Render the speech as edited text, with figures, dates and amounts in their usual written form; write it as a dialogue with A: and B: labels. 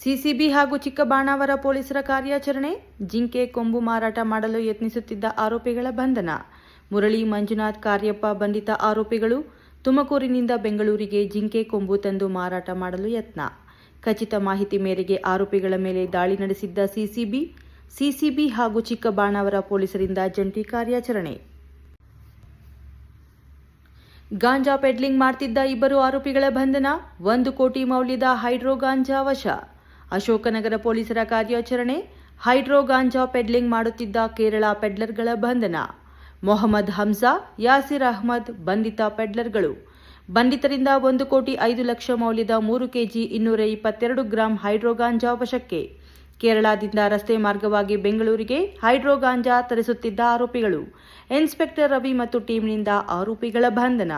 A: CCB ಹಾಗೂ ಚಿಕ್ಕಬಾಣಾವರ ಪೊಲೀಸರ ಕಾರ್ಯಾಚರಣೆ. ಜಿಂಕೆ ಕೊಂಬು ಮಾರಾಟ ಮಾಡಲು ಯತ್ನಿಸುತ್ತಿದ್ದ ಆರೋಪಿಗಳ ಬಂಧನ. ಮುರಳಿ, ಮಂಜುನಾಥ್, ಕಾರ್ಯಪ್ಪ ಬಂಧಿತ ಆರೋಪಿಗಳು. ತುಮಕೂರಿನಿಂದ ಬೆಂಗಳೂರಿಗೆ ಜಿಂಕೆ ಕೊಂಬು ತಂದು ಮಾರಾಟ ಮಾಡಲು ಯತ್ನ. ಖಚಿತ ಮಾಹಿತಿ ಮೇರೆಗೆ ಆರೋಪಿಗಳ ಮೇಲೆ ದಾಳಿ ನಡೆಸಿದ್ದ ಸಿಸಿಬಿ ಹಾಗೂ ಚಿಕ್ಕಬಾಣಾವರ ಪೊಲೀಸರಿಂದ ಜಂಟಿ ಕಾರ್ಯಾಚರಣೆ. ಗಾಂಜಾ ಪೆಡ್ಲಿಂಗ್ ಮಾಡ್ತಿದ್ದ ಇಬ್ಬರು ಆರೋಪಿಗಳ ಬಂಧನ. 1 ಕೋಟಿ ಮೌಲ್ಯದ ಹೈಡ್ರೋ ಗಾಂಜಾ ವಶ. ಅಶೋಕನಗರ ಪೊಲೀಸರ ಕಾರ್ಯಾಚರಣೆ. ಹೈಡ್ರೋ ಗಾಂಜಾ ಪೆಡ್ಲಿಂಗ್ ಮಾಡುತ್ತಿದ್ದ ಕೇರಳ ಪೆಡ್ಲರ್ಗಳ ಬಂಧನ. ಮೊಹಮ್ಮದ್ ಹಮ್ಜಾ, ಯಾಸಿರ್ ಅಹ್ಮದ್ ಬಂಧಿತ ಪೆಡ್ಲರ್ಗಳು. ಬಂಧಿತರಿಂದ 1 ಕೋಟಿ 5 ಲಕ್ಷ ಮೌಲ್ಯದ 3 ಕೆಜಿ 222 ಗ್ರಾಂ ಹೈಡ್ರೋ ಗಾಂಜಾ ವಶಕ್ಕೆ. ಕೇರಳದಿಂದ ರಸ್ತೆ ಮಾರ್ಗವಾಗಿ ಬೆಂಗಳೂರಿಗೆ ಹೈಡ್ರೋ ಗಾಂಜಾ ತರಿಸುತ್ತಿದ್ದ ಆರೋಪಿಗಳು. ಇನ್ಸ್ಪೆಕ್ಟರ್ ರವಿ ಮತ್ತು ಟೀಮ್ನಿಂದ ಆರೋಪಿಗಳ ಬಂಧನ.